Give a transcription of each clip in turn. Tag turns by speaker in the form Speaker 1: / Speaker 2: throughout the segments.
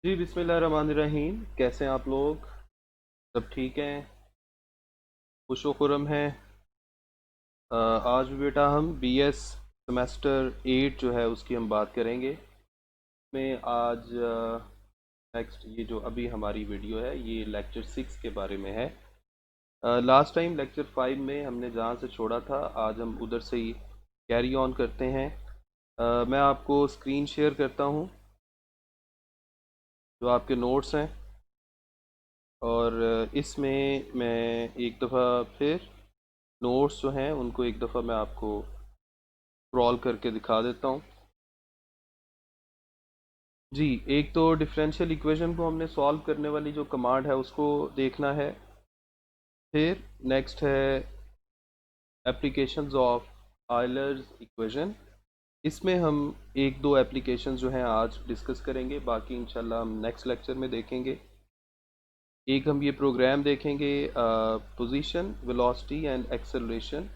Speaker 1: जी बिस्मिल्लाहिर्रहमानिर्रहीम। कैसे हैं आप लोग? सब ठीक हैं? खुश व खुर्रम हैं? आज भी बेटा हम बीएस सेमेस्टर 8 जो है उसकी हम बात करेंगे। में आज नेक्स्ट ये जो अभी हमारी वीडियो है ये लेक्चर 6 के बारे में है। लास्ट टाइम लेक्चर 5 में हमने जहाँ से छोड़ा था आज हम उधर से ही कैरी ऑन करते हैं। मैं आपको स्क्रीन शेयर करता हूँ जो आपके नोट्स हैं, और इसमें मैं एक दफ़ा फिर नोट्स जो हैं उनको एक दफ़ा मैं आपको स्क्रॉल करके दिखा देता हूँ। जी, एक तो डिफरेंशियल इक्वेशन को हमने सॉल्व करने वाली जो कमांड है उसको देखना है। फिर नेक्स्ट है एप्लीकेशंस ऑफ आयलर्स इक्वेशन। इसमें हम एक दो एप्लीकेशंस जो हैं आज डिस्कस करेंगे, बाकी इंशाल्लाह हम नेक्स्ट लेक्चर में देखेंगे। एक हम ये प्रोग्राम देखेंगे, position velocity and acceleration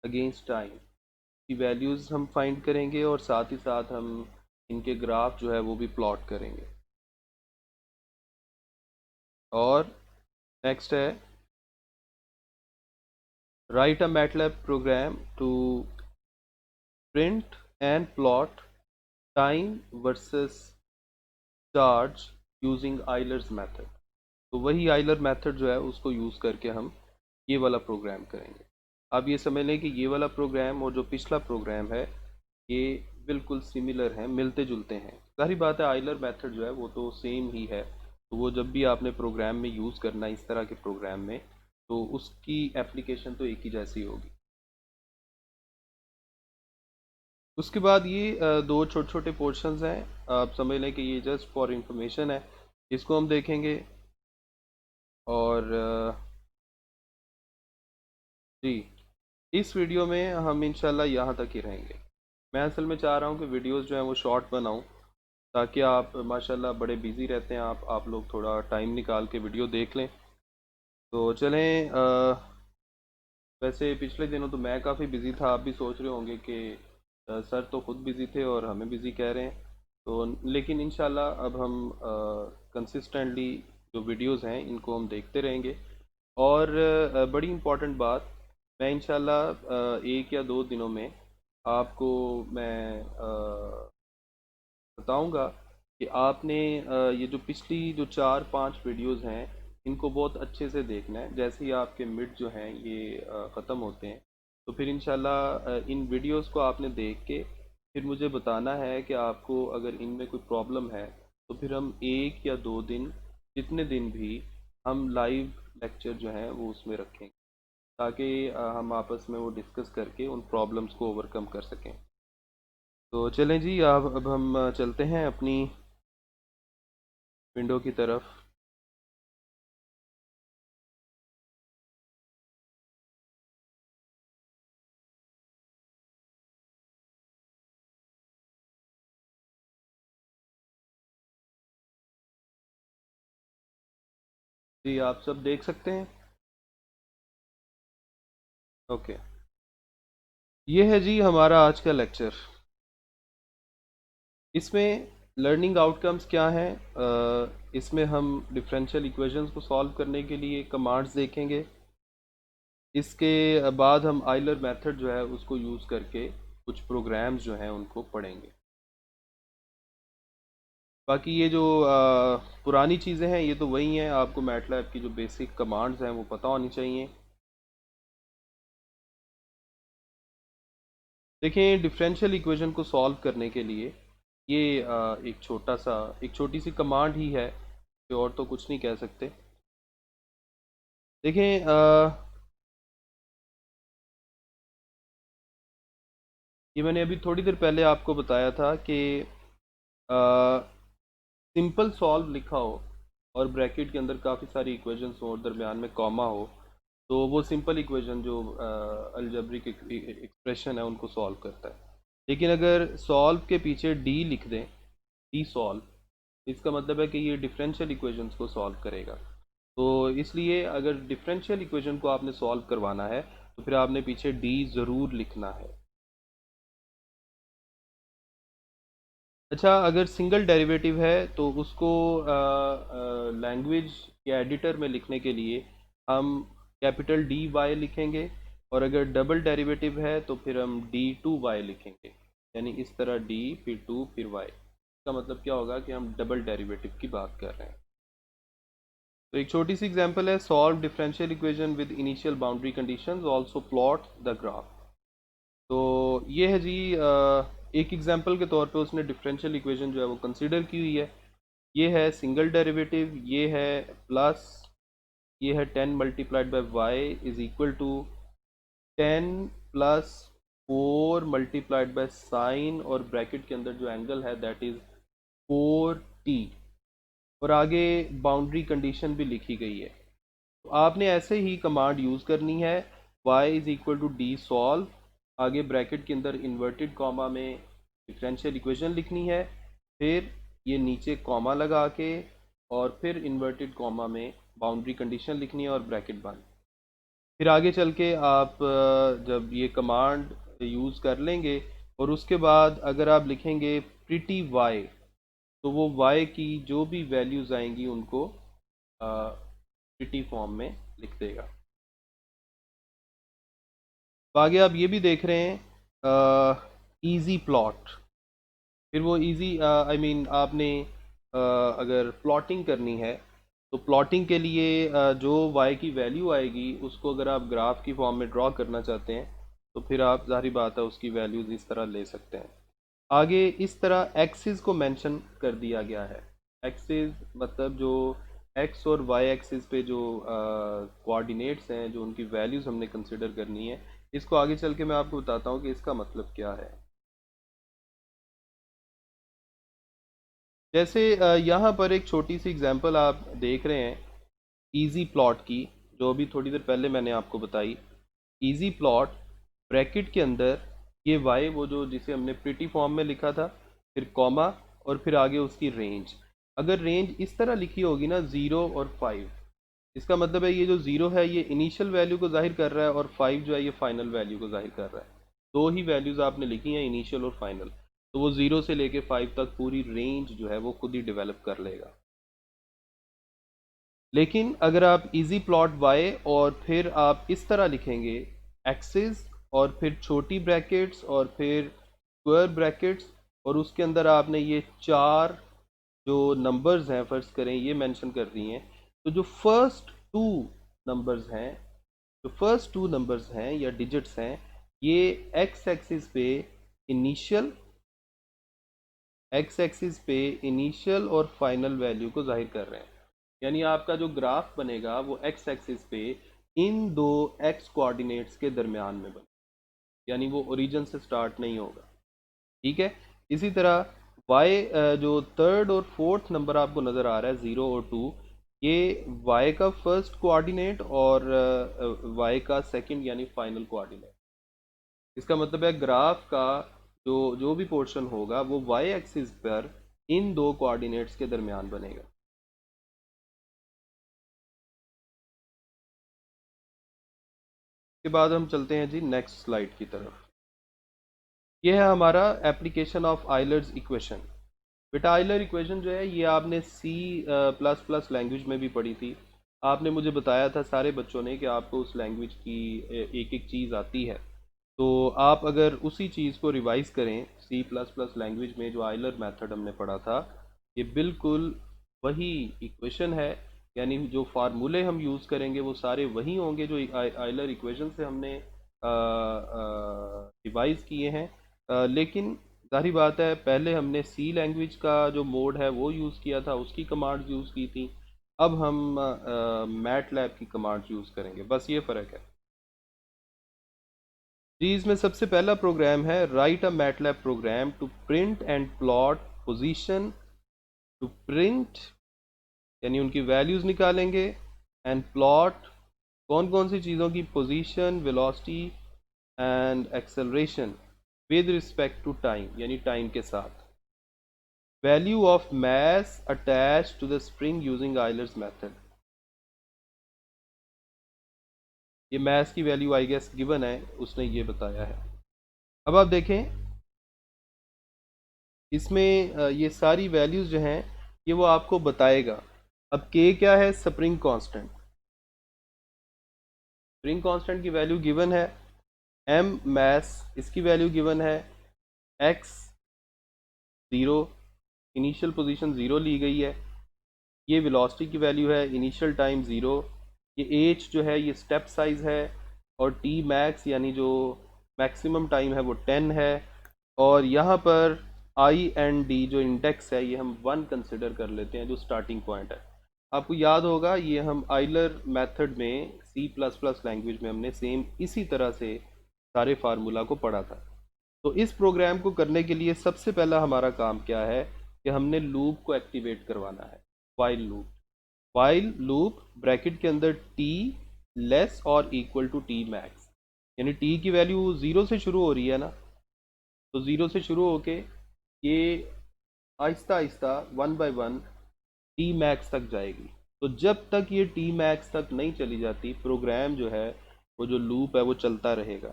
Speaker 1: against time की वैल्यूज़ हम फाइंड करेंगे, और साथ ही साथ हम इनके ग्राफ जो है वो भी प्लॉट करेंगे। और नेक्स्ट है write a MATLAB program to print and plot time versus charge using Euler's method. तो वही आइलर मेथड जो है उसको यूज़ करके हम ये वाला प्रोग्राम करेंगे। आप ये समझ लें कि ये वाला प्रोग्राम और जो पिछला प्रोग्राम है ये बिल्कुल सिमिलर हैं, मिलते जुलते हैं। सारी बात है, आइलर मेथड जो है वो तो सेम ही है, तो वो जब भी आपने प्रोग्राम में यूज़ करना है इस तरह के प्रोग्राम में, तो उसकी एप्लीकेशन तो एक ही जैसी होगी। उसके बाद ये दो छोटे छोटे पोर्शंस हैं, आप समझ लें कि ये जस्ट फॉर इंफॉर्मेशन है, इसको हम देखेंगे। और जी, इस वीडियो में हम इंशाल्लाह यहाँ तक ही रहेंगे। मैं असल में चाह रहा हूँ कि वीडियोस जो हैं वो शॉर्ट बनाऊँ, ताकि आप माशाल्लाह बड़े बिज़ी रहते हैं, आप लोग थोड़ा टाइम निकाल के वीडियो देख लें। तो चलें, वैसे पिछले दिनों तो मैं काफ़ी बिज़ी था, आप भी सोच रहे होंगे कि सर तो खुद बिज़ी थे और हमें बिज़ी कह रहे हैं। तो लेकिन इंशाल्लाह अब हम कंसिस्टेंटली जो वीडियोस हैं इनको हम देखते रहेंगे। और बड़ी इम्पोर्टेंट बात, मैं इंशाल्लाह एक या दो दिनों में आपको मैं बताऊंगा कि आपने ये जो पिछली जो 4-5 वीडियोस हैं इनको बहुत अच्छे से देखना है। जैसे ही आपके मिड जो हैं ये ख़त्म होते हैं, तो फिर इंशाल्लाह इन वीडियोस को आपने देख के फिर मुझे बताना है कि आपको अगर इनमें कोई प्रॉब्लम है, तो फिर हम एक या दो दिन, जितने दिन भी, हम लाइव लेक्चर जो हैं वो उसमें रखेंगे, ताकि हम आपस में वो डिस्कस करके उन प्रॉब्लम्स को ओवरकम कर सकें। तो चलें जी, अब हम चलते हैं अपनी विंडो की तरफ। जी, आप सब देख सकते हैं? ओके, ये है जी हमारा आज का लेक्चर। इसमें लर्निंग आउटकम्स क्या हैं? इसमें हम डिफरेंशियल इक्वेशंस को सॉल्व करने के लिए कमांड्स देखेंगे। इसके बाद हम आइलर मेथड जो है उसको यूज़ करके कुछ प्रोग्राम्स जो हैं उनको पढ़ेंगे। बाकी ये जो पुरानी चीज़ें हैं ये तो वही हैं, आपको मैटलैब की जो बेसिक कमांड्स हैं वो पता होनी चाहिए। देखिए, डिफरेंशियल इक्वेशन को सॉल्व करने के लिए ये एक छोटी सी कमांड ही है, कि और तो कुछ नहीं कह सकते। देखें, ये मैंने अभी थोड़ी देर पहले आपको बताया था कि सिंपल सॉल्व लिखा हो और ब्रैकेट के अंदर काफ़ी सारी इक्वेशंस हो और दरमियान में कॉमा हो, तो वो सिंपल इक्वेशन जो अलजेब्रिक एक्सप्रेशन है उनको सॉल्व करता है। लेकिन अगर सॉल्व के पीछे डी लिख दें, डी सॉल्व, इसका मतलब है कि ये डिफरेंशियल इक्वेशंस को सॉल्व करेगा। तो इसलिए अगर डिफरेंशियल इक्वेशन को आपने सॉल्व करवाना है तो फिर आपने पीछे डी ज़रूर लिखना है। अच्छा, अगर सिंगल डेरिवेटिव है तो उसको लैंग्वेज या एडिटर में लिखने के लिए हम कैपिटल डी वाई लिखेंगे, और अगर डबल डेरिवेटिव है तो फिर हम डी टू वाई लिखेंगे। यानी इस तरह डी फिर टू फिर वाई, इसका मतलब क्या होगा कि हम डबल डेरिवेटिव की बात कर रहे हैं। तो एक छोटी सी एग्जांपल है, solve differential equation with initial boundary conditions also plot the graph. तो ये है जी, एक एग्जांपल के तौर पे उसने डिफरेंशियल इक्वेशन जो है वो कंसीडर की हुई है। ये है सिंगल डेरिवेटिव, ये है प्लस, ये है 10 multiplied by Y is equal to 10 plus 4 multiplied by sine, और ब्रैकेट के अंदर जो एंगल है दैट इज 4t, और आगे बाउंड्री कंडीशन भी लिखी गई है। तो आपने ऐसे ही कमांड यूज़ करनी है, y is equal to dsolve, आगे ब्रैकेट के अंदर इन्वर्टेड कॉमा में डिफरेंशियल इक्वेशन लिखनी है, फिर ये नीचे कॉमा लगा के, और फिर इन्वर्टेड कॉमा में बाउंड्री कंडीशन लिखनी है और ब्रैकेट बंद। फिर आगे चल के आप जब ये कमांड यूज़ कर लेंगे और उसके बाद अगर आप लिखेंगे प्रिटी वाई, तो वो y की जो भी वैल्यूज़ आएंगी उनको प्रिटी फॉर्म में लिख देगा। तो आगे आप ये भी देख रहे हैं इजी प्लॉट। फिर वो इजी आई मीन आपने अगर प्लॉटिंग करनी है तो प्लॉटिंग के लिए जो y की वैल्यू आएगी उसको अगर आप ग्राफ की फॉर्म में ड्रॉ करना चाहते हैं तो फिर आप ज़ाहिर बात है उसकी वैल्यूज़ इस तरह ले सकते हैं। आगे इस तरह एक्सिस को मेंशन कर दिया गया है। एक्सिस मतलब जो एक्स और वाई एक्सिस पे जो कोऑर्डिनेट्स हैं, जो उनकी वैल्यूज़ हमने कंसिडर करनी है, इसको आगे चल के मैं आपको बताता हूँ कि इसका मतलब क्या है। जैसे यहाँ पर एक छोटी सी एग्जांपल आप देख रहे हैं इजी प्लॉट की, जो अभी थोड़ी देर पहले मैंने आपको बताई। इजी प्लॉट ब्रैकेट के अंदर ये वाई, वो जो जिसे हमने प्रिटी फॉर्म में लिखा था, फिर कॉमा, और फिर आगे उसकी रेंज। अगर रेंज इस तरह लिखी होगी ना, 0 और 5, इसका मतलब है ये जो 0 है ये इनिशियल वैल्यू को जाहिर कर रहा है, और 5 जो है ये फाइनल वैल्यू को जाहिर कर रहा है। दो ही वैल्यूज़ आपने लिखी हैं, इनिशियल और फाइनल। तो वो 0 से लेके 5 तक पूरी रेंज जो है वो खुद ही डेवलप कर लेगा। लेकिन अगर आप इजी प्लॉट y और फिर आप इस तरह लिखेंगे एक्सिस, और फिर छोटी ब्रैकेट्स और फिर स्क्वायर ब्रैकेट्स, और उसके अंदर आपने ये चार जो नंबर्स हैं फर्ज करें ये मेंशन कर दी हैं, तो जो नंबर्स हैं फर्स्ट टू नंबर्स हैं या डिजिट्स हैं, ये एक्स एक्सिस पे इनिशियल और फाइनल वैल्यू को जाहिर कर रहे हैं। यानी आपका जो ग्राफ बनेगा वो एक्स एक्सिस पे इन दो एक्स कोऑर्डिनेट्स के दरमियान में बने, यानी वो ओरिजिन से स्टार्ट नहीं होगा। ठीक है। इसी तरह वाई जो थर्ड और फोर्थ नंबर आपको नज़र आ रहा है 0 और 2, ये वाई का फर्स्ट कोऑर्डिनेट और वाई का सेकंड यानी फाइनल कोऑर्डिनेट। इसका मतलब है ग्राफ का जो जो भी पोर्शन होगा वो वाई एक्सिस पर इन दो कोऑर्डिनेट्स के दरमियान बनेगा। के बाद हम चलते हैं जी नेक्स्ट स्लाइड की तरफ। ये है हमारा एप्लीकेशन ऑफ आइलर्स इक्वेशन। बेटा आइलर इक्वेशन जो है ये आपने सी प्लस प्लस लैंग्वेज में भी पढ़ी थी। आपने मुझे बताया था सारे बच्चों ने कि आपको उस लैंग्वेज की एक एक चीज़ आती है। तो आप अगर उसी चीज़ को रिवाइज करें, सी प्लस प्लस लैंग्वेज में जो आइलर मेथड हमने पढ़ा था, ये बिल्कुल वही इक्वेशन है। यानी जो फार्मूले हम यूज़ करेंगे वो सारे वही होंगे जो आइलर इक्वेशन से हमने रिवाइज किए हैं। लेकिन जाहिर बात है पहले हमने सी लैंग्वेज का जो मोड है वो यूज़ किया था, उसकी कमांड्स यूज़ की थी। अब हम मैट लैब की कमांड्स यूज़ करेंगे, बस ये फ़र्क है जी। इसमें सबसे पहला प्रोग्राम है write a MATLAB program to print and plot position, to print यानी उनकी वैल्यूज़ निकालेंगे, एंड प्लॉट कौन कौन सी चीज़ों की position, velocity and acceleration with respect to time यानी टाइम के साथ। Value of mass attach to the spring using Euler's method. ये मास की वैल्यू आई गेस गिवन है, उसने ये बताया है। अब आप देखें इसमें ये सारी वैल्यूज़ जो हैं ये वो आपको बताएगा। अब के क्या है? Spring constant. स्प्रिंग कांस्टेंट की वैल्यू गिवन है, एम मैस इसकी वैल्यू गिवन है, एक्स 0, इनिशियल पोजीशन 0 ली गई है, ये वेलोसिटी की वैल्यू है, इनिशियल टाइम 0, ये एच जो है ये स्टेप साइज है, और टी मैक्स यानी जो मैक्सिमम टाइम है वो 10 है, और यहाँ पर आई एंड डी जो इंडेक्स है ये हम 1 कंसिडर कर लेते हैं जो स्टार्टिंग पॉइंट है। आपको याद होगा ये हम आइलर मेथड में सी प्लस प्लस लैंग्वेज में हमने सेम इसी तरह से सारे फार्मूला को पढ़ा था। तो इस प्रोग्राम को करने के लिए सबसे पहला हमारा काम क्या है कि हमने लूप को एक्टिवेट करवाना है, while loop. While loop bracket के अंदर टी लेस और इक्वल टू टी मैक्स, यानी टी की वैल्यू 0 से शुरू हो रही है ना, तो 0 से शुरू होके ये Aahista Aahista 1 bye 1 T max तक जाएगी। तो जब तक ये टी मैक्स तक नहीं चली जाती प्रोग्राम जो है वो जो लूप है वो चलता रहेगा।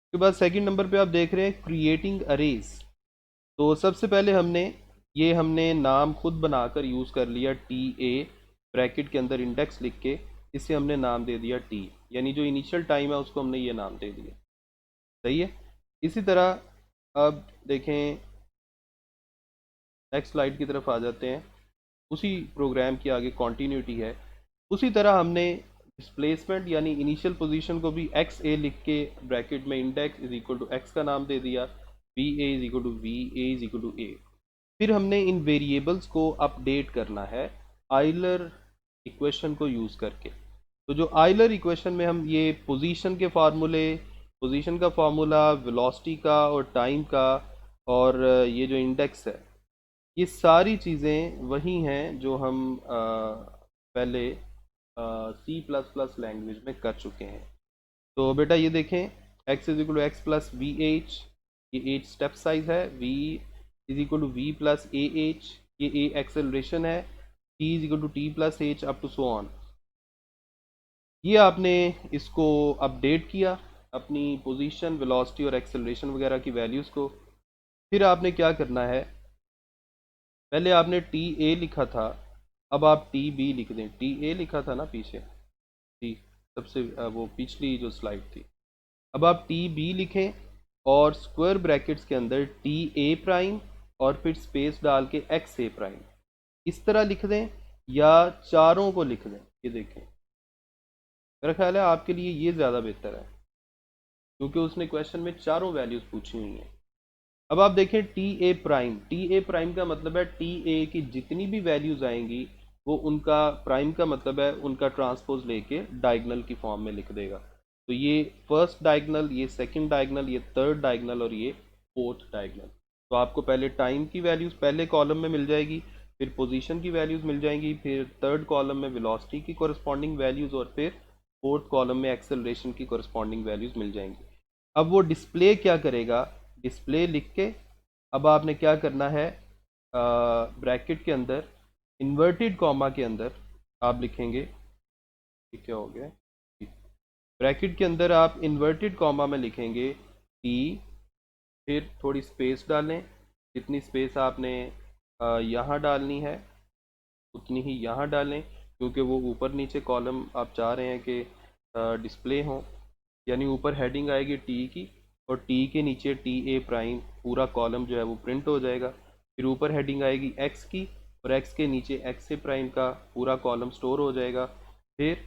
Speaker 1: उसके बाद सेकंड नंबर पे आप देख रहे हैं क्रिएटिंग अरेज। तो सबसे पहले हमने नाम खुद बनाकर यूज़ कर लिया टी ए, ब्रैकेट के अंदर इंडेक्स लिख के इसे हमने नाम दे दिया टी, यानी जो इनिशियल टाइम है उसको हमने ये नाम दे दिया। सही है। इसी तरह अब देखें नेक्स्ट स्लाइड की तरफ आ जाते हैं, उसी प्रोग्राम की आगे कंटिन्यूटी है। उसी तरह हमने डिस्प्लेसमेंट यानी इनिशियल पोजीशन को भी एक्स ए लिख के ब्रैकेट में index is equal to x का नाम दे दिया, V A is equal to V A is equal to A. फिर हमने इन वेरिएबल्स को अपडेट करना है आइलर इक्वेशन को यूज़ करके। तो जो आइलर इक्वेशन में हम ये पोजीशन के फार्मूले, पोजीशन का फार्मूला, वेलोसिटी का और टाइम का, और ये जो इंडेक्स है ये सारी चीज़ें वही हैं जो हम पहले सी प्लस प्लस लैंग्वेज में कर चुके हैं। तो बेटा ये देखें X is equal to X plus V H, ये एच स्टेप साइज है, V is equal to V plus A H, ये ए एक्सेलरेशन है, T is equal to T plus H up to so on. ये आपने इसको update किया अपनी position, velocity और एक्सेलरेशन वगैरह की वैल्यूज़ को। फिर आपने क्या करना है, पहले आपने टी ए लिखा था, अब आप टी बी लिख दें। टी ए लिखा था ना पीछे, टी सबसे वो पिछली जो स्लाइड थी। अब आप टी बी लिखें और स्क्वायर ब्रैकेट्स के अंदर टी ए प्राइम और फिर स्पेस डाल के एक्स ए प्राइम इस तरह लिख दें, या चारों को लिख दें। ये देखें मेरा ख्याल है आपके लिए ये ज़्यादा बेहतर है क्योंकि उसने क्वेश्चन में चारों वैल्यूज़ पूछी हुई हैं। अब आप देखें T A prime, T A prime का मतलब है टी ए की जितनी भी वैल्यूज़ आएंगी वो उनका प्राइम का मतलब है उनका ट्रांसपोज लेके डायगनल की फॉर्म में लिख देगा। तो ये फर्स्ट डायगनल, ये सेकंड डायगनल, ये थर्ड डायगनल और ये फोर्थ डायगनल। तो आपको पहले टाइम की वैल्यूज़ पहले कॉलम में मिल जाएगी, फिर पोजीशन की वैल्यूज़ मिल जाएंगी, फिर थर्ड कॉलम में वेलोसिटी की कॉरस्पॉन्डिंग वैल्यूज़, और फिर फोर्थ कॉलम में एक्सेलरेशन की कॉरस्पॉन्डिंग वैल्यूज़ मिल जाएंगी। अब वो डिस्प्ले क्या करेगा, डिस्प्ले लिख के अब आपने क्या करना है, ब्रैकेट के अंदर इन्वर्टेड कॉमा के अंदर आप लिखेंगे, ठीक क्या हो गया, ब्रैकेट के अंदर आप इन्वर्टेड कॉमा में लिखेंगे टी, फिर थोड़ी स्पेस डालें, जितनी स्पेस आपने यहाँ डालनी है उतनी ही यहाँ डालें, क्योंकि वो ऊपर नीचे कॉलम आप चाह रहे हैं कि डिस्प्ले हों, यानी ऊपर हेडिंग आएगी टी की और टी के नीचे टी ए प्राइम पूरा कॉलम जो है वो प्रिंट हो जाएगा। फिर ऊपर हेडिंग आएगी एक्स की और एक्स के नीचे एक्स ए प्राइम का पूरा कॉलम स्टोर हो जाएगा। फिर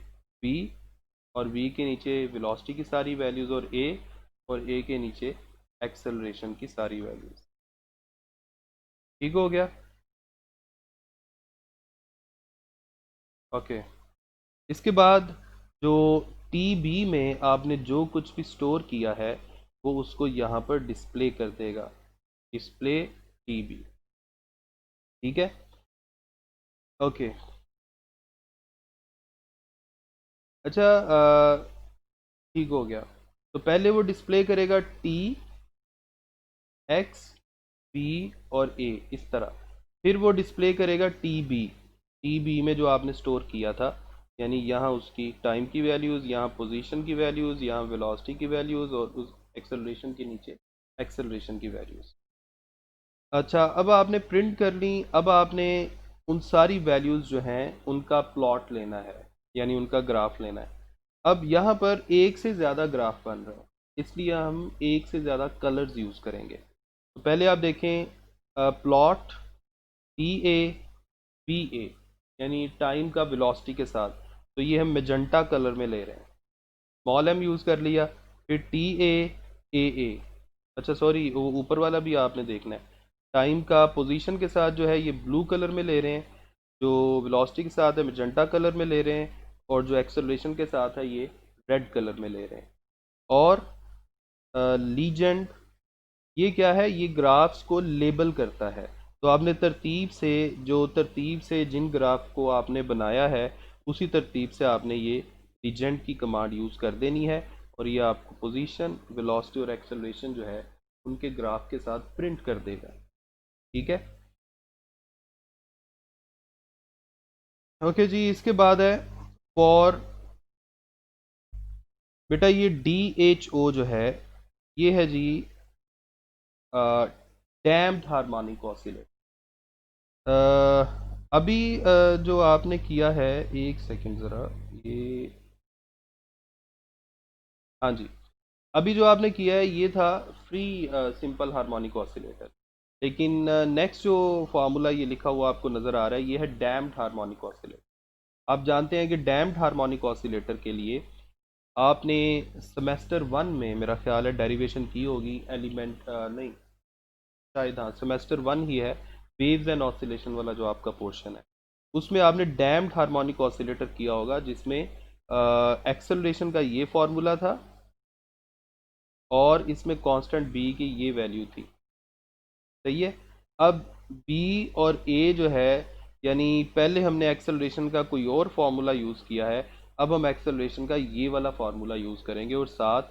Speaker 1: वी और वी के नीचे वेलोसिटी की सारी वैल्यूज़, और ए के नीचे एक्सेलरेशन की सारी वैल्यूज़। ठीक हो गया। ओके। इसके बाद जो टी बी में आपने जो कुछ भी स्टोर किया है वो उसको यहाँ पर डिस्प्ले कर देगा, डिस्प्ले टी बी। ठीक है। ओके। अच्छा, ठीक हो गया। तो पहले वो डिस्प्ले करेगा टी, एक्स, बी और ए इस तरह। फिर वो डिस्प्ले करेगा टी बी में जो आपने स्टोर किया था, यानी यहाँ उसकी टाइम की वैल्यूज़, यहाँ पोजीशन की वैल्यूज़, यहाँ वेलोसिटी की वैल्यूज़ और उस एक्सेलरेशन के नीचे एक्सेलरेशन की वैल्यूज़। अच्छा, अब आपने प्रिंट कर ली। अब आपने उन सारी वैल्यूज़ जो हैं उनका प्लॉट लेना है, यानी उनका ग्राफ लेना है। अब यहाँ पर एक से ज़्यादा ग्राफ बन रहे हैं, इसलिए हम एक से ज़्यादा कलर्स यूज़ करेंगे। तो पहले आप देखें, प्लॉट टी ए बी ए, यानी टाइम का वेलोसिटी के साथ, तो ये हम मेजेंटा कलर में ले रहे हैं। स्मॉल एम यूज़ कर लिया। फिर टी ए, अच्छा सॉरी, वो ऊपर वाला भी आपने देखना है। टाइम का पोजीशन के साथ जो है ये ब्लू कलर में ले रहे हैं, जो वेलोसिटी के साथ है मेजेंटा कलर में ले रहे हैं, और जो एक्सेलरेशन के साथ है ये रेड कलर में ले रहे हैं। और लीजेंड, ये क्या है, ये ग्राफ्स को लेबल करता है। तो आपने तरतीब से जिन ग्राफ को आपने बनाया है, उसी तरतीब से आपने ये लीजेंड की कमांड यूज़ कर देनी है, और ये आपको पोजीशन, वेलोसिटी और एक्सेलरेशन जो है उनके ग्राफ के साथ प्रिंट कर देगा। ठीक है। ओके जी, इसके बाद है फॉर, बेटा ये डी एच ओ जो है, ये है जी डैम्प्ड हार्मोनिक ऑसिलेटर। अभी जो आपने किया है, एक सेकंड ज़रा, ये, हाँ जी, अभी जो आपने किया है ये था फ्री सिंपल हार्मोनिक ऑसिलेटर। लेकिन नेक्स्ट जो फार्मूला ये लिखा हुआ आपको नज़र आ रहा है, ये है डैम्प्ड हार्मोनिक ऑसिलेटर। आप जानते हैं कि डैम्प्ड हार्मोनिक ऑसिलेटर के लिए आपने सेमेस्टर 1 में मेरा ख्याल है डेरिवेशन की होगी, एलिमेंट नहीं, शायद हाँ सेमेस्टर 1 ही है, वेव्स एंड ऑसिलेशन वाला जो आपका पोर्शन है, उसमें आपने डैम्प्ड हार्मोनिक ऑसिलेटर किया होगा, जिसमें एक्सेलरेशन का ये फार्मूला था, और इसमें कांस्टेंट बी की ये वैल्यू थी। सही है। अब बी और ए जो है, यानी पहले हमने एक्सेलरेशन का कोई और फार्मूला यूज़ किया है, अब हम एक्सेलरेशन का ये वाला फार्मूला यूज़ करेंगे, और साथ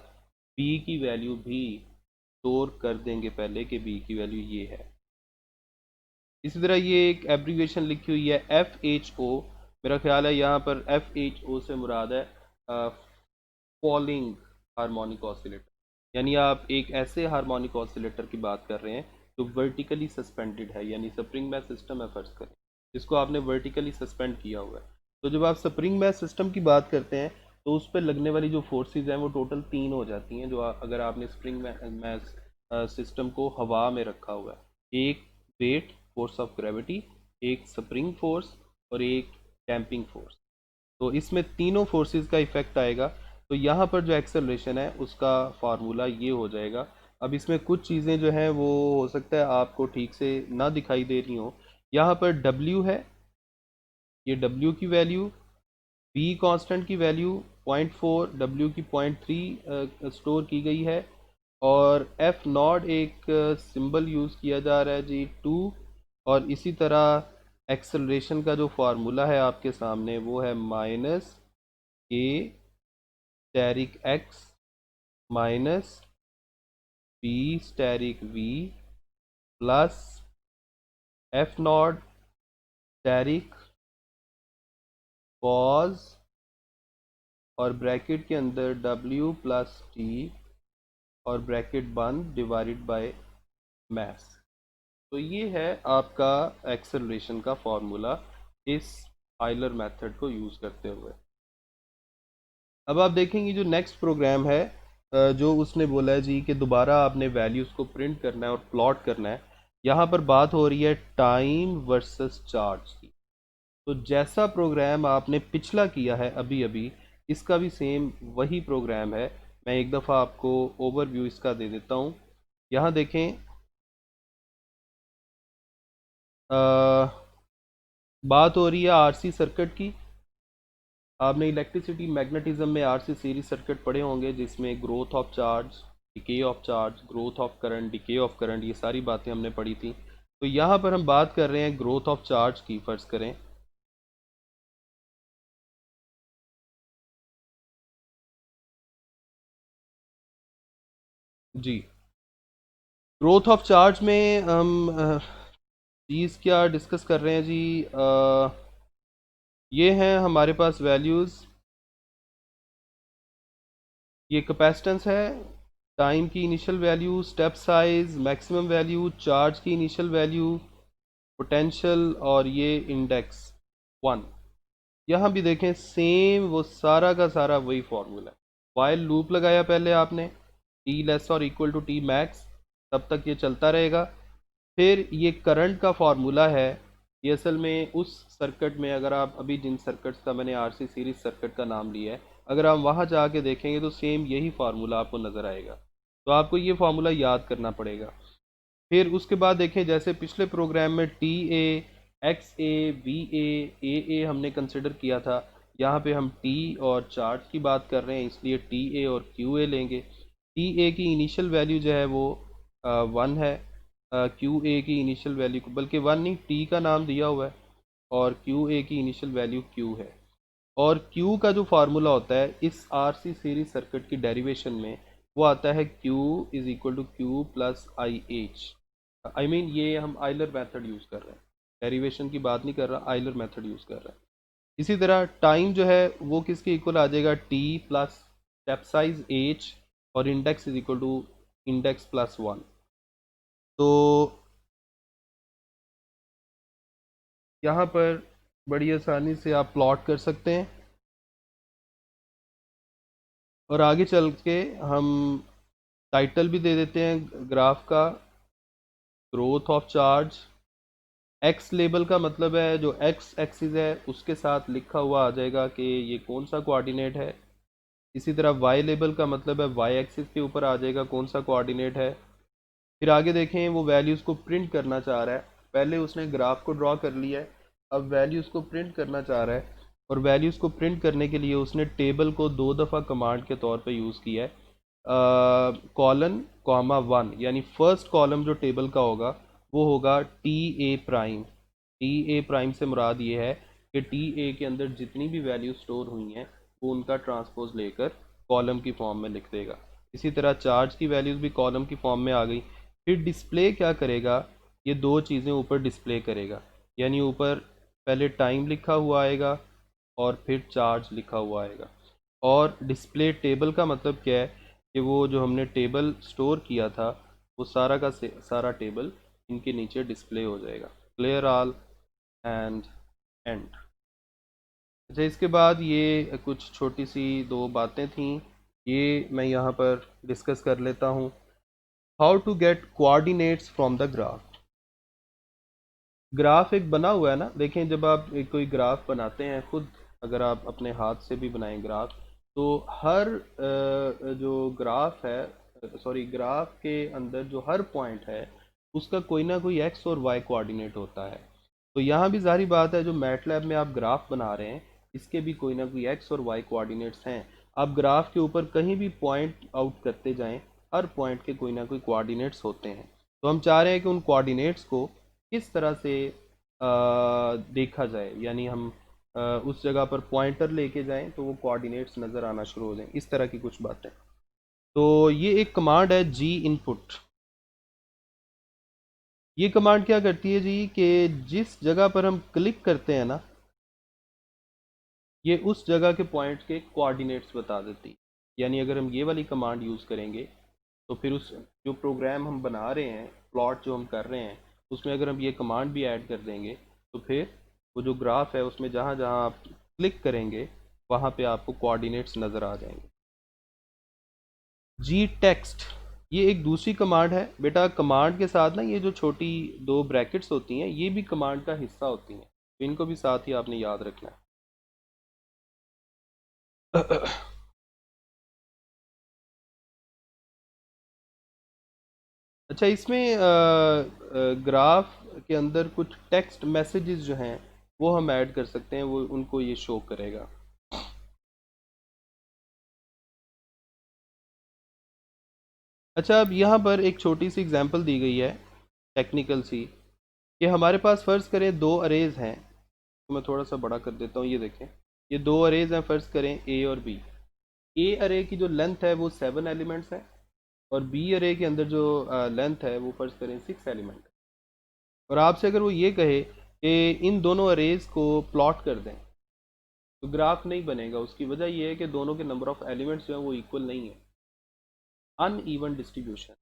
Speaker 1: बी की वैल्यू भी स्टोर कर देंगे पहले, कि बी की वैल्यू ये है। इसी तरह ये एक एब्रीविएशन लिखी हुई है एफ एच ओ, मेरा ख्याल है यहाँ पर एफ एच ओ से मुराद है फॉलिंग हार्मोनिक ऑसिलेटर, यानी आप एक ऐसे हार्मोनिक ऑसिलेटर की बात कर रहे हैं जो वर्टिकली सस्पेंडेड है, यानी स्प्रिंग मैथ सिस्टम है फ़र्ज़ करें, जिसको आपने वर्टिकली सस्पेंड किया हुआ है। तो जब आप स्प्रिंग मैथ सिस्टम की बात करते हैं, तो उस पर लगने वाली जो फोर्सेस हैं वो टोटल 3 हो जाती हैं, जो अगर आपने स्प्रिंग मैथ सिस्टम को हवा में रखा हुआ है। एक वेट, फोर्स ऑफ ग्रेविटी, एक स्प्रिंग फोर्स, और एक डैम्पिंग फोर्स। तो इसमें तीनों फोर्सेस का इफेक्ट आएगा। तो यहाँ पर जो एक्सेलरेशन है उसका फार्मूला ये हो जाएगा। अब इसमें कुछ चीज़ें जो हैं वो हो सकता है आपको ठीक से ना दिखाई दे रही हो। यहाँ पर W है, ये W की वैल्यू, V कांस्टेंट की वैल्यू 0.4, W की 0.3 स्टोर की गई है, और F नॉट एक सिंबल यूज़ किया जा रहा है जी 2। और इसी तरह एक्सेलरेशन का जो फार्मूला है आपके सामने वो है minus K asterisk X minus B asterisk V plus F naught asterisk cos, और ब्रैकेट के अंदर डब्ल्यू प्लस टी, और ब्रैकेट बंद, डिवाइडेड बाय मैस। तो ये है आपका एक्सेलरेशन का फॉर्मूला इस आइलर मेथड को यूज़ करते हुए। अब आप देखेंगे जो नेक्स्ट प्रोग्राम है, जो उसने बोला है जी कि दोबारा आपने वैल्यूज़ को प्रिंट करना है और प्लॉट करना है। यहाँ पर बात हो रही है टाइम वर्सेस चार्ज की। तो जैसा प्रोग्राम आपने पिछला किया है अभी अभी, इसका भी सेम वही प्रोग्राम है। मैं एक दफ़ा आपको ओवरव्यू इसका दे देता हूँ। यहाँ देखें, बात हो रही है आरसी सर्किट की। आपने इलेक्ट्रिसिटी मैग्नेटिज्म में आरसी सीरीज सर्किट पढ़े होंगे, जिसमें growth of charge, decay of charge, growth of current, decay of current, ये सारी बातें हमने पढ़ी थी। तो यहाँ पर हम बात कर रहे हैं ग्रोथ ऑफ चार्ज की, फ़र्ज़ करें। जी, ग्रोथ ऑफ चार्ज में हम चीज़ क्या डिस्कस कर रहे हैं जी, ये हैं हमारे पास वैल्यूज़। ये कैपेसिटेंस है, टाइम की initial value, step size, maximum value, charge की इनिशियल वैल्यू, पोटेंशियल और ये इंडेक्स 1। यहाँ भी देखें सेम वो सारा का सारा वही फार्मूला है। वाइल लूप लगाया पहले आपने, टी लेस और इक्वल टू टी मैक्स, तब तक ये चलता रहेगा। फिर ये करंट का फार्मूला है, ये असल में उस सर्किट में, अगर आप अभी जिन सर्किट्स का मैंने आरसी सीरीज सर्किट का नाम लिया है, अगर आप वहाँ जाके देखेंगे तो सेम यही फार्मूला आपको नज़र आएगा। तो आपको ये फार्मूला याद करना पड़ेगा। फिर उसके बाद देखें, जैसे पिछले प्रोग्राम में T A, x A, V A हमने कंसिडर किया था, यहाँ पे हम टी और चार्ज की बात कर रहे हैं, इसलिए टी ए और क्यू ए लेंगे। टी ए की इनिशियल वैल्यू जो है वो 1 है, क्यू ए की इनिशियल वैल्यू, बल्कि 1 नहीं, टी का नाम दिया हुआ है, और क्यू ए की इनिशियल वैल्यू क्यू है। और Q का जो फार्मूला होता है इस RC सीरीज सर्किट की डेरिवेशन में, वो आता है Q is equal to Q plus I H. I mean ये हम आइलर मेथड यूज़ कर रहे हैं, डेरिवेशन की बात नहीं कर रहा, आइलर मेथड यूज़ कर रहे हैं। इसी तरह टाइम जो है वो किसके इक्वल आ जाएगा, T plus step size H और index is equal to index plus 1। तो यहाँ पर बड़ी आसानी से आप प्लॉट कर सकते हैं, और आगे चल के हम टाइटल भी दे देते हैं ग्राफ का, growth of charge. X label का मतलब है जो एक्स एक्सिस है उसके साथ लिखा हुआ आ जाएगा कि ये कौन सा कोऑर्डिनेट है। इसी तरह वाई लेबल का मतलब है वाई एक्सिस के ऊपर आ जाएगा कौन सा कोऑर्डिनेट है। फिर आगे देखें, वो वैल्यूज़ को प्रिंट करना चाह रहा है, पहले उसने ग्राफ को ड्रॉ कर लिया है, अब वैल्यूज़ को प्रिंट करना चाह रहा है, और वैल्यूज़ को प्रिंट करने के लिए उसने टेबल को 2 दफ़ा कमांड के तौर पे यूज़ किया है, कॉलन कॉमा 1, यानी फर्स्ट कॉलम जो टेबल का होगा वो होगा T A prime. T A prime से मुराद ये है कि टी ए के अंदर जितनी भी वैल्यू स्टोर हुई हैं वो उनका ट्रांसपोज लेकर कॉलम की फॉर्म में लिख देगा। इसी तरह चार्ज की वैल्यूज़ भी कॉलम की फॉर्म में आ गई। फिर डिस्प्ले क्या करेगा, ये दो चीज़ें ऊपर डिस्प्ले करेगा, यानी ऊपर पहले टाइम लिखा हुआ आएगा और फिर चार्ज लिखा हुआ आएगा। और डिस्प्ले टेबल का मतलब क्या है कि वो जो हमने टेबल स्टोर किया था वो सारा का सारा टेबल इनके नीचे डिस्प्ले हो जाएगा। Clear all and and. अच्छा, इसके बाद ये कुछ छोटी सी दो बातें थी, ये मैं यहाँ पर डिस्कस कर लेता हूँ। How to get coordinates from the graph. Graph एक बना हुआ है ना, देखें जब आप एक कोई ग्राफ बनाते हैं खुद, अगर आप अपने हाथ से भी बनाएं ग्राफ, तो हर जो ग्राफ है, सॉरी ग्राफ के अंदर जो हर पॉइंट है उसका कोई ना कोई एक्स और वाई कोऑर्डिनेट होता है। तो यहाँ भी जाहिर बात है जो मैटलैब में आप ग्राफ बना रहे हैं इसके भी कोई ना कोई एक्स और वाई कोऑर्डिनेट्स हैं। आप ग्राफ के ऊपर कहीं भी पॉइंट आउट करते जाएं, हर पॉइंट के कोई ना कोई कोऑर्डिनेट्स होते हैं। तो हम चाह रहे हैं कि उन कोऑर्डिनेट्स को किस तरह से देखा जाए, यानी हम उस जगह पर पॉइंटर लेके जाएं तो वो कोऑर्डिनेट्स नज़र आना शुरू हो जाएं, इस तरह की कुछ बातें। तो ये एक कमांड है जी इनपुट। ये कमांड क्या करती है जी, कि जिस जगह पर हम क्लिक करते हैं ना, ये उस जगह के पॉइंट्स के कोऑर्डिनेट्स बता देती है। यानी अगर हम ये वाली कमांड यूज़ करेंगे तो फिर उस जो प्रोग्राम हम बना रहे हैं, प्लॉट जो हम कर रहे हैं, उसमें अगर हम ये कमांड भी ऐड कर देंगे तो फिर वो जो ग्राफ है उसमें जहाँ जहाँ आप क्लिक करेंगे वहाँ पे आपको कोऑर्डिनेट्स नज़र आ जाएंगे। जी टेक्स्ट, ये एक दूसरी कमांड है बेटा। कमांड के साथ ना ये जो छोटी दो ब्रैकेट्स होती हैं ये भी कमांड का हिस्सा होती हैं, तो इनको भी साथ ही आपने याद रखना है। अच्छा, इसमें ग्राफ के अंदर कुछ टेक्स्ट मैसेजेस जो हैं वो हम ऐड कर सकते हैं, वो उनको ये शो करेगा। अच्छा, अब यहाँ पर एक छोटी सी एग्जांपल दी गई है टेक्निकल सी, कि हमारे पास फ़र्ज़ करें दो अरेज हैं। तो मैं थोड़ा सा बड़ा कर देता हूँ, ये देखें, ये दो अरेज हैं, फ़र्ज़ करें ए और बी। ए अरे की जो लेंथ है वो 7 एलिमेंट्स है, और बी अरे के अंदर जो लेंथ है वो फ़र्ज़ करें 6 एलिमेंट। और आपसे अगर वो ये कहे कि इन दोनों अरेज को प्लॉट कर दें, तो ग्राफ नहीं बनेगा। उसकी वजह यह है कि दोनों के नंबर ऑफ़ एलिमेंट्स जो हैं वो इक्वल नहीं है। Uneven distribution.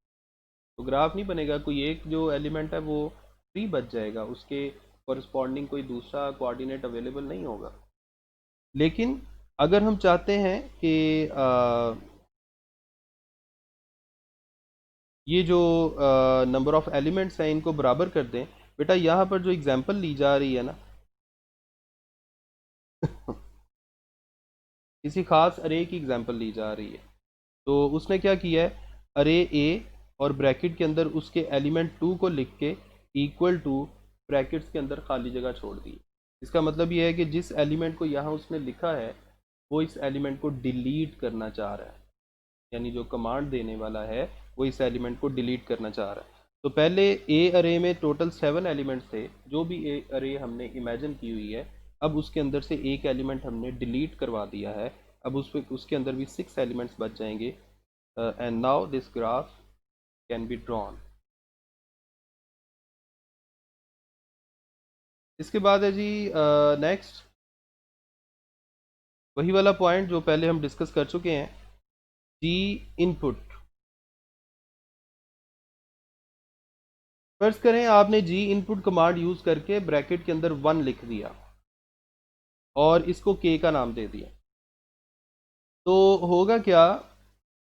Speaker 1: तो ग्राफ नहीं बनेगा, कोई एक जो एलिमेंट है वो फ्री बच जाएगा, उसके कॉरस्पॉन्डिंग कोई दूसरा कोऑर्डिनेट अवेलेबल नहीं होगा। लेकिन अगर हम चाहते हैं कि ये जो नंबर ऑफ एलिमेंट्स हैं इनको बराबर कर दें, बेटा यहाँ पर जो एग्जांपल ली जा रही है ना किसी खास अरे की एग्जांपल ली जा रही है। तो उसने क्या किया है, अरे ए और ब्रैकेट के अंदर उसके एलिमेंट 2 को लिख के इक्वल टू ब्रैकेट्स के अंदर खाली जगह छोड़ दी। इसका मतलब ये है कि जिस एलिमेंट को यहाँ उसने लिखा है वो इस एलिमेंट को डिलीट करना चाह रहा है, यानी जो कमांड देने वाला है वो इस एलिमेंट को डिलीट करना चाह रहा है। तो पहले ए अरे में टोटल 7 एलिमेंट्स थे, जो भी ए अरे हमने इमेजिन की हुई है, अब उसके अंदर से एक एलिमेंट हमने डिलीट करवा दिया है। अब उसके अंदर भी 6 एलिमेंट्स बच जाएंगे। And now this graph can be drawn. इसके बाद है जी नेक्स्ट वही वाला पॉइंट जो पहले हम डिस्कस कर चुके हैं, जी इनपुट। फर्ज करें आपने जी इनपुट कमांड यूज करके ब्रैकेट के अंदर 1 लिख दिया और इसको के का नाम दे दिया, तो होगा क्या,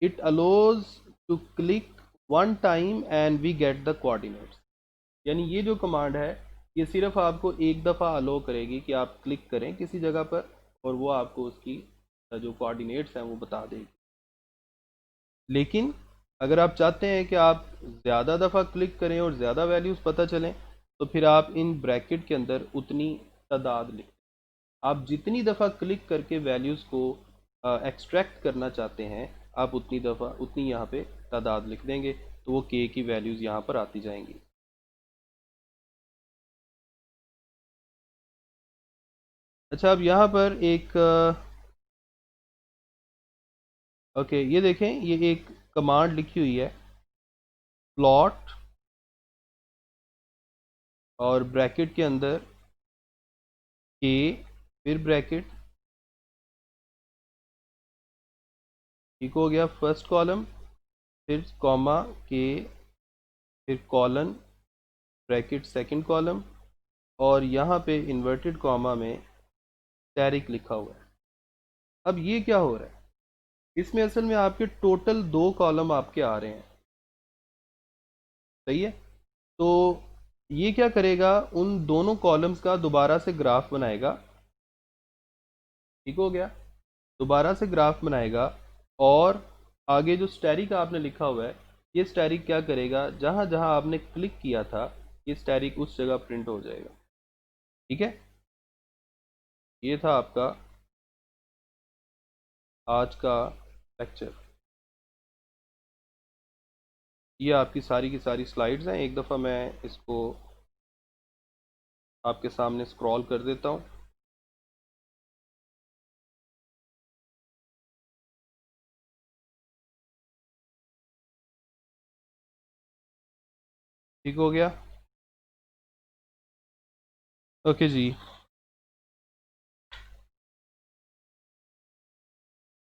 Speaker 1: it allows to click 1 time and we get the coordinates. यानी ये जो कमांड है ये सिर्फ आपको एक दफ़ा अलो करेगी कि आप क्लिक करें किसी जगह पर और वो आपको उसकी जो कोऑर्डिनेट्स हैं वो बता देगी। लेकिन अगर आप चाहते हैं कि आप ज़्यादा दफ़ा क्लिक करें और ज़्यादा वैल्यूज़ पता चलें, तो फिर आप इन ब्रैकेट के अंदर उतनी तादाद लिखें। आप जितनी दफ़ा क्लिक करके वैल्यूज़ को एक्सट्रैक्ट करना चाहते हैं, आप उतनी दफ़ा उतनी यहाँ पे तादाद लिख देंगे, तो वो के की वैल्यूज़ यहाँ पर आती जाएंगी। अच्छा, अब यहाँ पर एक ओके, ये देखें, ये एक कमांड लिखी हुई है, प्लॉट और ब्रैकेट के अंदर के, फिर ब्रैकेट, ठीक हो गया, फर्स्ट कॉलम, फिर कॉमा के, फिर कॉलन, ब्रैकेट सेकंड कॉलम, और यहाँ पे इन्वर्टेड कॉमा में टैरिक लिखा हुआ है। अब ये क्या हो रहा है, इसमें असल में आपके टोटल 2 कॉलम आपके आ रहे हैं, सही है। तो ये क्या करेगा, उन दोनों कॉलम्स का दोबारा से ग्राफ बनाएगा, ठीक हो गया, दोबारा से ग्राफ बनाएगा, और आगे जो स्टैरिक आपने लिखा हुआ है, ये स्टैरिक क्या करेगा, जहां जहां आपने क्लिक किया था ये स्टैरिक उस जगह प्रिंट हो जाएगा। ठीक है, ये था आपका आज का लेक्चर। ये आपकी सारी की सारी स्लाइड्स हैं, एक दफ़ा मैं इसको आपके सामने स्क्रॉल कर देता हूँ। ठीक हो गया, ओके जी।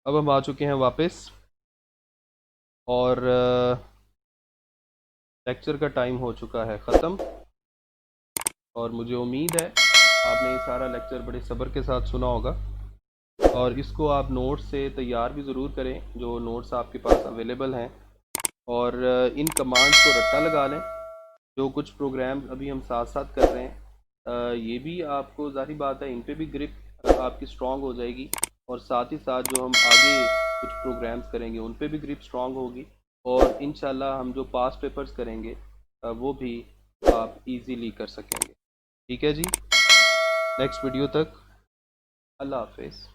Speaker 1: अब हम आ चुके हैं वापस, और लेक्चर का टाइम हो चुका है ख़त्म, और मुझे उम्मीद है आपने ये सारा लेक्चर बड़े सब्र के साथ सुना होगा, और इसको आप नोट्स से तैयार भी ज़रूर करें, जो नोट्स आपके पास अवेलेबल हैं, और इन कमांड्स को रट्टा लगा लें। जो कुछ प्रोग्राम अभी हम साथ साथ कर रहे हैं, ये भी आपको ज़ाहिर बात है इन पे भी ग्रिप आपकी स्ट्रांग हो जाएगी, और साथ ही साथ जो हम आगे कुछ प्रोग्राम्स करेंगे उन पे भी ग्रिप स्ट्रांग होगी, और इंशाल्लाह हम जो पास पेपर्स करेंगे वो भी आप इजीली कर सकेंगे। ठीक है जी, नेक्स्ट वीडियो तक अल्लाह हाफिज़।